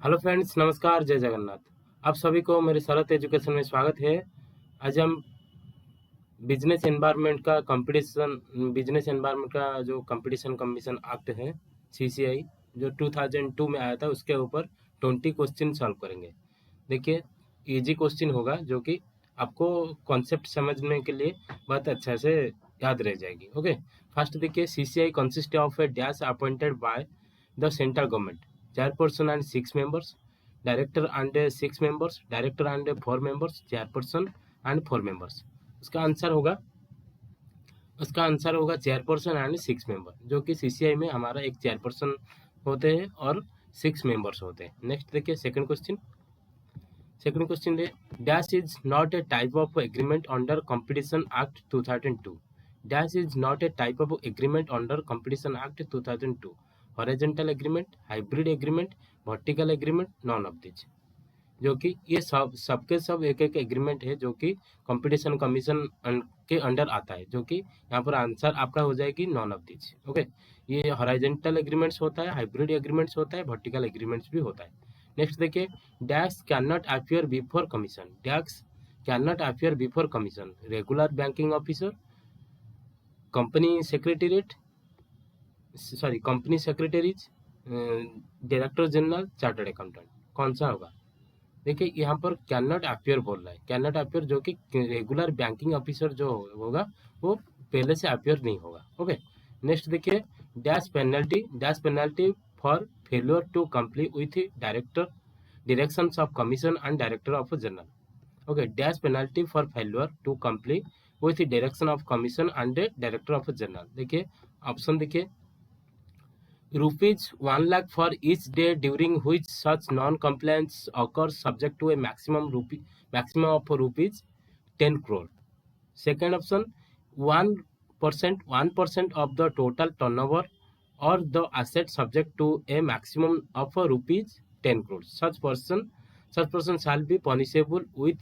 Hello friends, नमस्कार, जय जगन्नाथ। आप सभी को मेरे शरत एजुकेशन में स्वागत है। आज हम बिजनेस एनवायरनमेंट का जो कंपटीशन कमीशन एक्ट है, सीसीआई, जो 2002 में आया था, उसके ऊपर 20 क्वेश्चन सॉल्व करेंगे। देखिए, इजी क्वेश्चन होगा जो कि आपको कॉन्सेप्ट समझने के लिए बहुत अच्छा से याद रह जाएगी। ओके, फर्स्ट देखिए, CCI consist of A dash appointed by the central government, chairperson and 6 members, director and 6 members, director and 4 members, chairperson and 4 members। उसका आंसर होगा चेयरपर्सन एंड 6 मेंबर, जो कि सीसीआई में हमारा एक चेयरपर्सन होते हैं और 6 मेंबर्स होते हैं। नेक्स्ट देखिए, second question they, dash is not a type of agreement under competition act 2002। Dash is not a type of agreement under competition act 2002। Horizontal agreement, hybrid agreement, vertical agreement, none of this. जो कि ये सबके सब एक एक agreement है जो कि कंपटीशन कमीशन के अंडर आता है, जो कि यहाँ पर आंसर आपका हो जाएगी नॉन ऑफ दिस। ओके, ये हॉरिजॉन्टल एग्रीमेंट्स होता है, हाइब्रिड एग्रीमेंट्स होता है, वर्टिकल एग्रीमेंट्स भी होता है। नेक्स्ट देखिए, dash can not appear before commission. Dash can not appear before commission, regular banking officer, company secretaries, director general, chartered accountant. कौन सा होगा? देखिए, यहाँ पर कैन नॉट अपीयर बोल रहा है। कैन नॉट अपीयर जो कि रेगुलर बैंकिंग ऑफिसर जो होगा वो पहले से अपीयर नहीं होगा। ओके, नेक्स्ट देखिए, dash penalty for failure to comply with directions of commission and director of journal। okay, dash penalty for failure to comply with the direction of commission and director of journal। देखिए, option देखिए, ₹1 lakh for each day during which such non-compliance occurs, subject to a maximum of ₹10 crore। Second option, 1% of the total turnover or the asset, subject to a maximum of ₹10 crore। Such person shall be punishable with,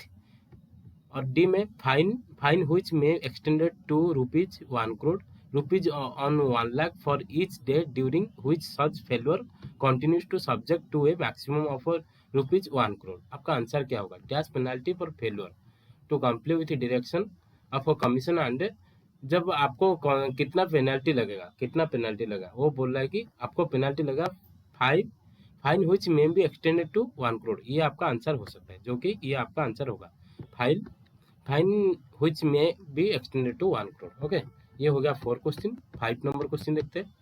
और D में fine which may extended to ₹1 crore, rupees on 1 lakh for each day during which such failure continues to subject to a maximum of ₹1 crore। आपका answer क्या होगा? Dash penalty for failure to comply with direction of commission and, जब आपको कितना penalty लगेगा वो बोल रहा है कि आपको पेनल्टी लगा fine which may be extended to 1 crore। ये आपका आंसर हो सकता है, जो कि ये आपका आंसर होगा fine which may be extended to 1 crore। Okay, ये हो गया 4 क्वेश्चन। 5 नंबर क्वेश्चन देखते हैं।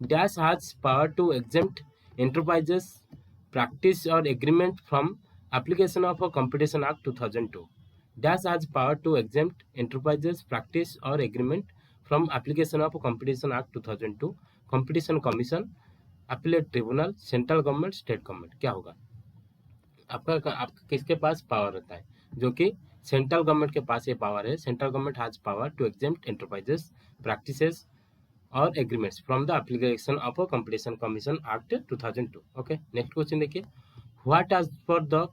Dash has power to exempt enterprises practice और agreement from application of competition act 2002। Dash has power to exempt enterprises practice और agreement from application of competition act 2002। Competition commission, appellate tribunal, central government, state government. क्या होगा आपका किसके पास power रहता है? जो कि सेंट्रल गवर्नमेंट के पास ये पावर है। Central government has power to exempt enterprises practices और agreements from the application of competition commission act 2002। Okay, next question देखिए, what as per the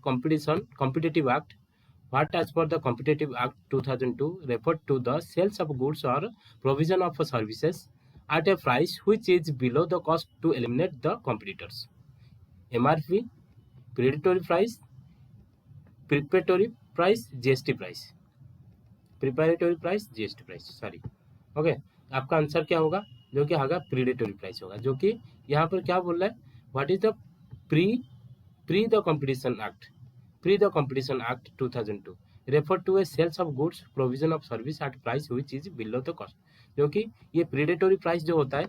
competitive act 2002 referred to the sales of goods or provision of services at a price which is below the cost to eliminate the competitors। MRP, predatory price, preparatory price, GST price, preparatory price, GST price, sorry. Okay, आपका answer क्या होगा? जो कि होगा predatory price होगा, जो कि यहाँ पर क्या बोल रहा है? What is the pre the competition act 2002 refer to a sales of goods provision of service at price which is below the cost. जो कि ये प्रीडेटरी प्राइस जो होता है,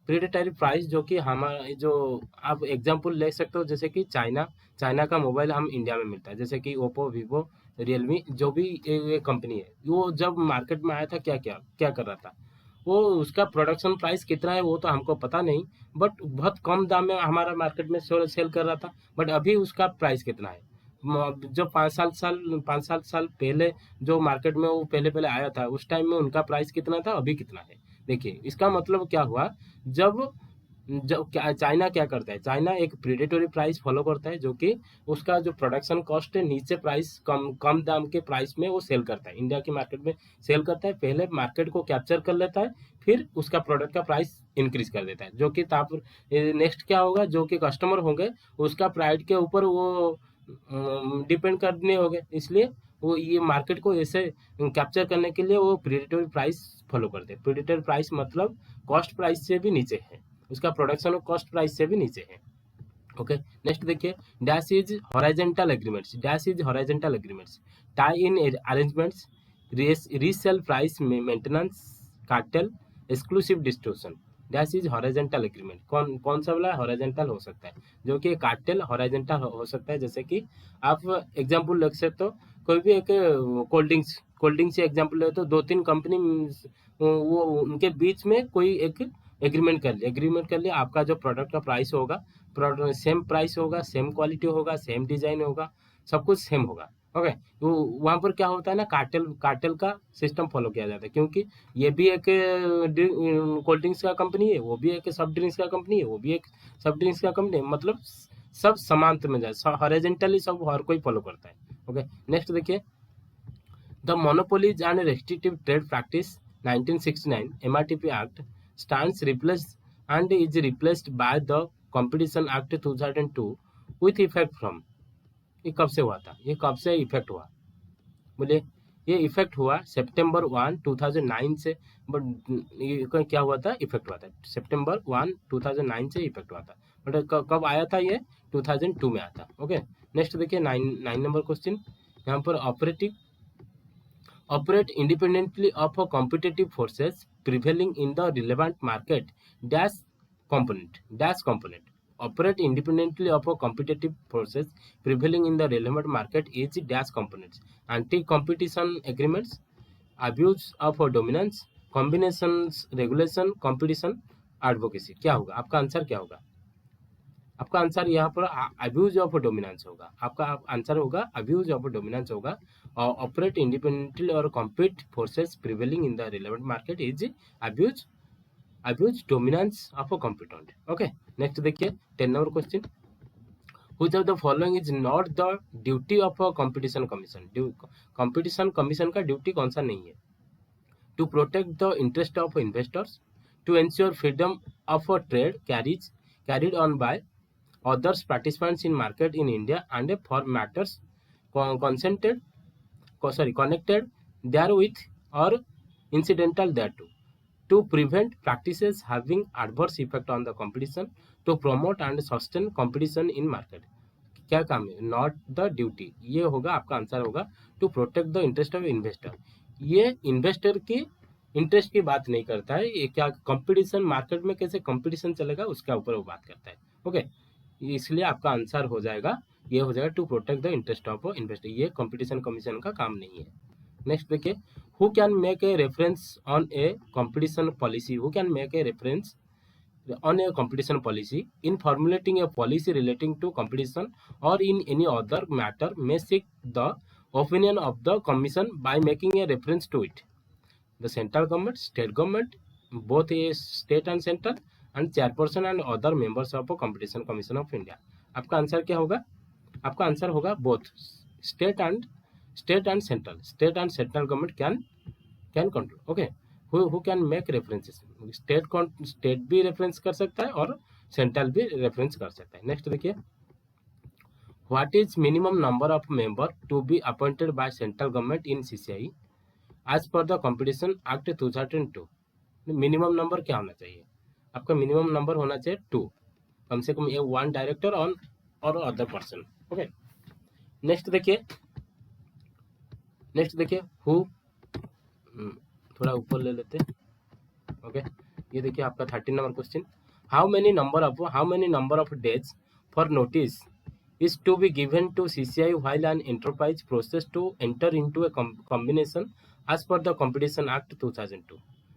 प्रीडेटरी प्राइस जो कि हमारा, जो आप एग्जांपल ले सकते हो, जैसे कि चाइना का मोबाइल हम इंडिया में मिलता है, जैसे कि ओप्पो, वीवो, रियलमी, जो भी ये कंपनी है, वो जब मार्केट में आया था क्या कर रहा था, वो उसका प्रोडक्शन प्राइस कितना है वो तो हमको पता नहीं, बट बहुत कम दाम में हमारा मार्केट में सेल कर रहा था। बट अभी उसका प्राइस कितना है? जो 5 साल पहले जो मार्केट में वो पहले आया था, उस टाइम में उनका प्राइस कितना था, अभी कितना है? देखिए, इसका मतलब क्या हुआ? जब जो क्या चाइना क्या करता है, चाइना एक प्रीडेटरी प्राइस फॉलो करता है, जो कि उसका जो प्रोडक्शन कॉस्ट है नीचे प्राइस कम कम दाम के प्राइस में वो सेल करता है, इंडिया की मार्केट में सेल करता है, पहले मार्केट को कैप्चर कर लेता है, फिर उसका प्रोडक्ट का प्राइस इंक्रीज कर देता है, जो कि ताप नेक्स्ट क्या होगा, जो कि कस्टमर होंगे उसका प्राइस के ऊपर वो डिपेंड करने होंगे, इसलिए वो ये मार्केट को ऐसे कैप्चर करने के लिए वो प्रीडेटरी प्राइस फॉलो करते हैं। प्रीडेटरी प्राइस मतलब कॉस्ट प्राइस से भी नीचे है, उसका प्रोडक्शन कॉस्ट प्राइस से भी नीचे है। ओके, नेक्स्ट देखिए, dash is horizontal agreements, dash is horizontal agreements, tie in arrangements, resale price maintenance, cartel, exclusive distribution. Dash is horizontal agreement, कौन कौन सा वाला हॉरिजॉन्टल हो सकता है, जो कि कार्टेल हॉरिजॉन्टल हो सकता है, जैसे कि आप एग्जांपल रख सकते हो, कोई भी एक कोल्ड ड्रिंक्स से एग्जांपल ले तो दो तीन कंपनी वो उनके बीच में कोई एक एग्रीमेंट कर लिया, आपका जो प्रोडक्ट का प्राइस होगा, प्रोडक्ट सेम प्राइस होगा, सेम क्वालिटी होगा, सेम डिजाइन होगा, सब कुछ सेम होगा। ओके, तो वहां पर क्या होता है ना, कार्टेल कार्टेल का सिस्टम फॉलो किया जाता है, क्योंकि ये भी एक कोल्ड ड्रिंक्स का कंपनी है, वो भी एक सब ड्रिंक्स का कंपनी है, वो भी एक सब ड्रिंक्स का कंपनी है, मतलब सब समांतर में जाए, हॉरिजॉन्टली सब हर कोई फॉलो करता है। ओके, नेक्स्ट देखिए, the Monopolies and Restrictive Trade Practice 1969 MRTP Act stands replaced and is replaced by the Competition Act 2002 with effect from, ये कब से हुआ था, ये कब से इफेक्ट हुआ, बोलिए। ये इफेक्ट हुआ सितंबर 1 2009 से, बट ये क्या हुआ था, इफेक्ट हुआ था सितंबर 1 2009 से इफेक्ट हुआ था, बट कब आया था ये, 2002 में आया था। ओके, नेक्स्ट देखिए, 9 नंबर क्वेश्चन, यहाँ पर operative operate independently of a competitive forces prevailing in the relevant market dash component operate independently of a competitive forces prevailing in the relevant market is dash components, anti-competition agreements, abuse of dominance, combinations, regulation, competition, advocacy। क्या होगा आपका answer, क्या होगा आपका answer, यहाँ पर abuse of dominance होगा, आपका आंसर होगा अब्यूज ऑफ डोमिनेंस होगा, और ऑपरेट इंडिपेंडेंटली और compete forces prevailing in the relevant market is abuse abuse dominance of a competent. Okay, next देखिए, 10 number question, which of the following is not the duty of a competition commission, competition commission का duty कौन सा नहीं है, to protect the interest of investors, to ensure freedom of a trade carried on by others participants in market in India and for matters consented connected therewith or incidental thereto, to prevent practices having adverse effect on the competition, to promote and sustain competition in market। क्या काम है, not the duty, ये होगा आपका answer होगा to protect the interest of investor, ये investor की interest की बात नहीं करता है, ये क्या कंपटीशन मार्केट में कैसे कंपटीशन चलेगा उसके ऊपर वो बात करता है। ओके, इसलिए आपका आंसर हो जाएगा, ये हो जाएगा to protect the interest of investor, ये कंपटीशन कमीशन का काम नहीं है। नेक्स्ट देखिए, who can make a reference on a competition policy, who can make a reference on a competition policy in formulating a policy relating to competition or in any other matter may seek the opinion of the commission by making a reference to it, the central government, state government, both a state and central, and chairperson and other members of a competition commission of India। आपका answer क्या होगा, आपका answer होगा both state and central government can control. Okay, who can make references, state भी reference कर सकता है और सेंट्रल भी रेफरेंस कर सकता है। नेक्स्ट देखिए, what is minimum number of member to be appointed by central government in CCI as per the competition act 2002। Minimum number क्या होना चाहिए, आपका मिनिमम नंबर होना चाहिए 2, कम से कम ये 1 डायरेक्टर ऑन और अदर पर्सन। ओके, नेक्स्ट देखिए, हु, थोड़ा ऊपर ले लेते हैं। ओके, ये देखिए आपका 13 number question, how many number of days for notice is to be given to CCI while an enterprise process to enter into a combination as per the Competition Act 2002,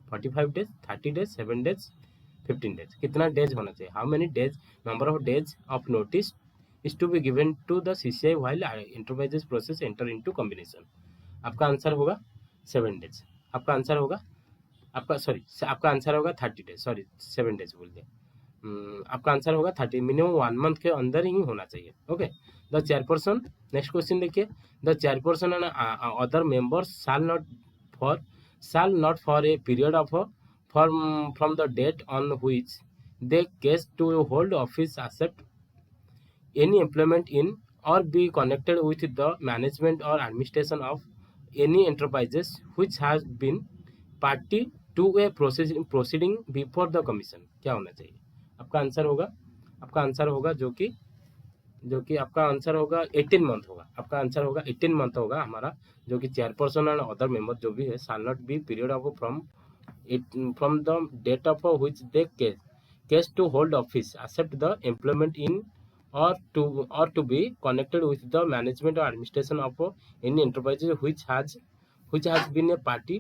45 days, 30 days, 7 days, 15 days, कितना days होना चाहिए, how many days number of days of notice is to be given to the CCI while enterprises process enter into combination। आपका answer होगा 7 days, आपका answer होगा आपका answer होगा 30 days, sorry 7 days बोल दिया, आपका आंसर होगा 30, मिनिमम 1 मंथ के अंदर ही होना चाहिए। Okay, the chairperson, next question देखिए, the chairperson and other members shall not for a period of from the date on which they cease to hold office accept any employment in or be connected with the management or administration of any enterprises which has been party to a proceeding before the commission। क्या होना चाहिए? आपका answer होगा जो कि आपका answer होगा 18 month होगा। आपका आंसर होगा 18 मंथ होगा हमारा, जो कि चेयरपर्सन एंड अदर मेंबर जो भी है shall not be period of from the date of which they cease to hold office except the employment in or to be connected with the management or administration of any enterprise which has been a party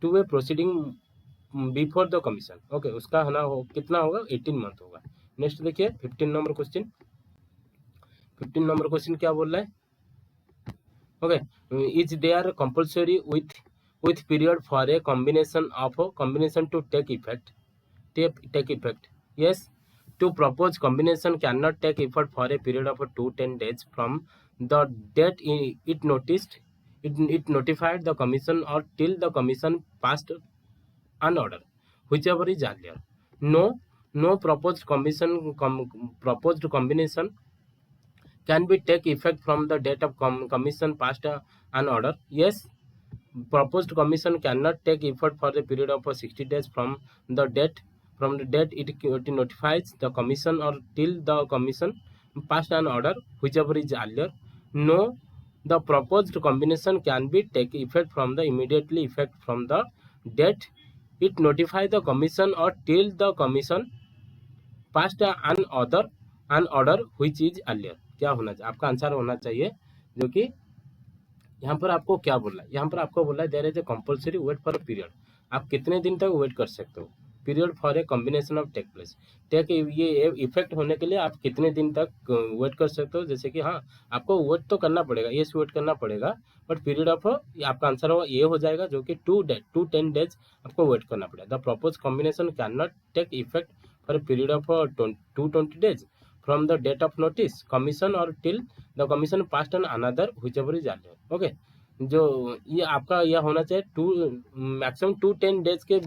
to a proceeding before the commission। Okay, उसका है ना कितना होगा? 18 month होगा। Next देखिए 15 number question. 15 number question क्या बोल रहा है? Okay, is there compulsory with period for a combination to take effect? Yes, to propose combination cannot take effect for a period of 10 days from the date it notified the commission or till the commission passed an order, whichever is earlier. No proposed combination can be take effect from the date of commission passed an order. Yes, proposed commission cannot take effect for the period of 60 days from the date it notifies the commission or till the commission passed an order, whichever is earlier. No, the proposed combination can be take effect from the immediately effect from the date it notifies the commission or till the commission passed an order which is earlier। क्या होना चाहिए? आपका answer होना चाहिए जो कि यहाँ पर आपको क्या बोला है? यहाँ पर आपको बोला है there is a compulsory wait for a period. आप कितने दिन तक वेट कर सकते हो? Period for a combination of take place. ये इफेक्ट होने के लिए आप कितने दिन तक वेट कर सकते हो? जैसे कि हाँ, आपको वेट तो करना पड़ेगा, ये वेट करना पड़ेगा, बट पीरियड ऑफ आपका आंसर होगा ये हो जाएगा जो कि 10 डेज आपको वेट करना पड़ेगा। The propose combination can not take effect for period of 220 days from the date of notice commission or till the commission passed on another whichever is earlier। Okay, जो ये आपका यह होना चाहिए मैक्सिमम 10 डेज के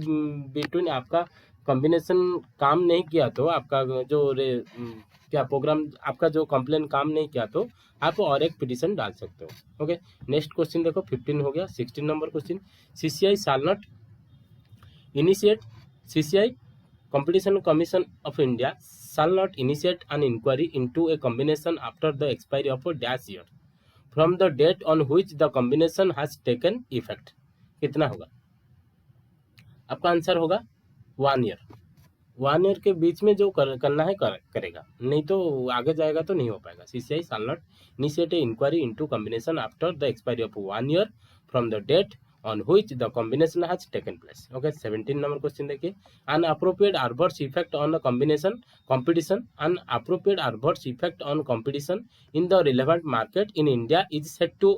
between आपका combination काम नहीं किया तो आपका जो क्या प्रोग्राम आपका जो कंप्लेन काम नहीं किया तो आप और एक पिटिशन डाल सकते हो। ओके, नेक्स्ट क्वेश्चन देखो 15 हो गया। 16 number question, CCI shall not initiate CCI Competition Commission of India shall not initiate an inquiry into a combination after the expiry of a dash year from the date on which the combination has taken effect। कितना होगा? आपका answer होगा 1 year. 1 year के बीच में जो करना है करेगा, नहीं तो आगे जाएगा तो नहीं हो पाएगा। CCI shall not initiate an inquiry into combination after the expiry of 1 year from the date on which the combination has taken place। Okay, 17 number question देखिए, an appropriate adverse effect on the competition in the relevant market in India is said to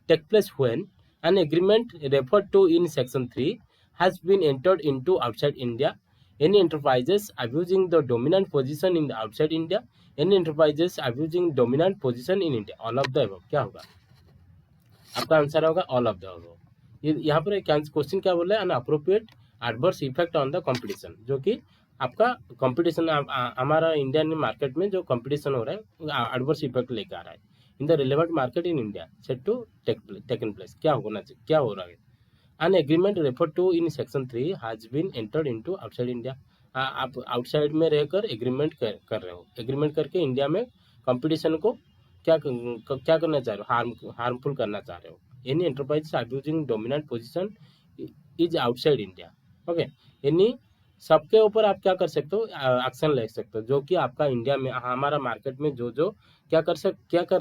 take place when an agreement referred to in section 3 has been entered into outside India, any enterprises abusing the dominant position in the outside India, any enterprises abusing dominant position in India, all of the above। क्या होगा? आपका answer होगा all of the above. यहाँ पर question क्या बोल रहा है? An appropriate adverse effect on the competition, जो कि आपका कंपटीशन हमारा इंडियन मार्केट में जो कंपटीशन हो रहा है एडवर्स इफेक्ट लेकर आ रहा है in the relevant market in India set to taken place. क्या होना चाहिए? क्या हो रहा है? An agreement referred to in section 3 has been entered into outside India। आप आउटसाइड में रहकर एग्रीमेंट कर रहे हो, एग्रीमेंट करके इंडिया में कंपटीशन को क्या करना चाह रहे हो? हार्मफुल करना चाह रहे हो। Any enterprise abusing dominant position is outside India. Okay, यानी सबके ऊपर आप क्या कर सकते हो? एक्शन ले सकते हो, जो कि आपका इंडिया में हमारा मार्केट में जो क्या कर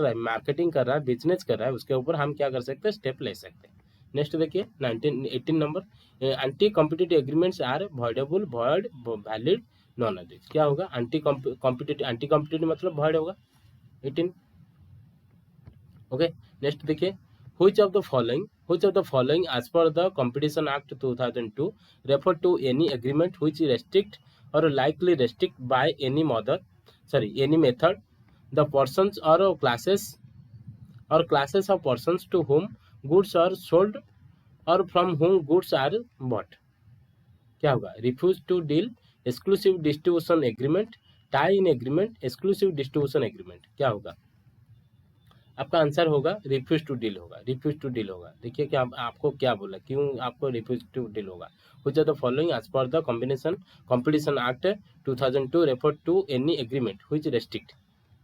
रहा है, मार्केटिंग कर रहा है, बिजनेस कर रहा है, उसके ऊपर हम क्या कर सकते हैं? स्टेप ले सकते हैं। नेक्स्ट देखिए 18 नंबर, anti competitive agreements are voidable, void, valid, non agreed. क्या होगा? एंटी कॉम्पिटिटिव मतलब वॉइड होगा 18। ओके, नेक्स्ट देखिए, which of the following as per the Competition Act 2002 refer to any agreement which restrict or likely restrict by any method the persons or classes of persons to whom goods are sold or from whom goods are bought. क्या होगा? Refuse to deal, exclusive distribution agreement, tie in agreement, exclusive distribution agreement. क्या होगा? आपका answer होगा refuse to deal होगा। Refuse to deal होगा। देखिए क्या आपको क्या बोला, क्यों आपको रिफ्यूज टू डील होगा। Which are the following as per the competition act 2002 refer to any agreement which restrict,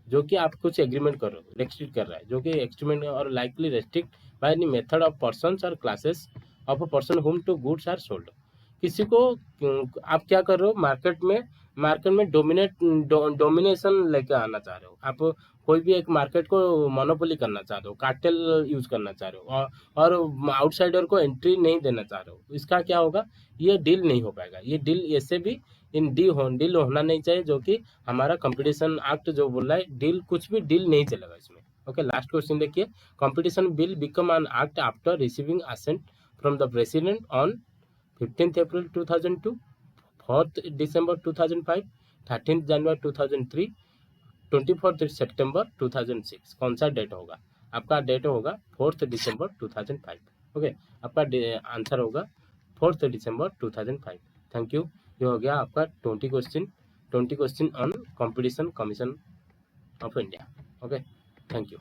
जो कि आप कुछ एग्रीमेंट कर रहे हो, रेस्ट्रिक्ट कर रहा है, जो कि एक्सट्रीमेंट और likely restrict by any method of persons और classes of a person whom to goods are sold. किसी को आप क्या कर रहे हो, मार्केट में डोमिनेशन लेके आना चाह रहे हो आप, कोई भी एक मार्केट को मोनोपोली करना चाह रहे हो, कार्टेल यूज करना चाह रहे हो, और आउटसाइडर को एंट्री नहीं देना चाह रहे हो। इसका क्या होगा? ये डील नहीं हो पाएगा। ये डील ऐसे भी डील होना नहीं चाहिए, जो कि हमारा कंपटीशन एक्ट जो बोल रहा है, डील कुछ भी डील नहीं चलेगा इसमें। ओके, लास्ट क्वेश्चन देखिए। Competition bill become an act after receiving assent from the president on 15th April 2002, 4th December 2005, 13th January 2003, 24th September 2006। कौन सा डेट होगा? आपका डेट होगा 4th December 2005। ओके, आपका आंसर होगा 4th December 2005। Thank you. ये हो गया आपका 20 question on competition commission of India. Okay, thank you.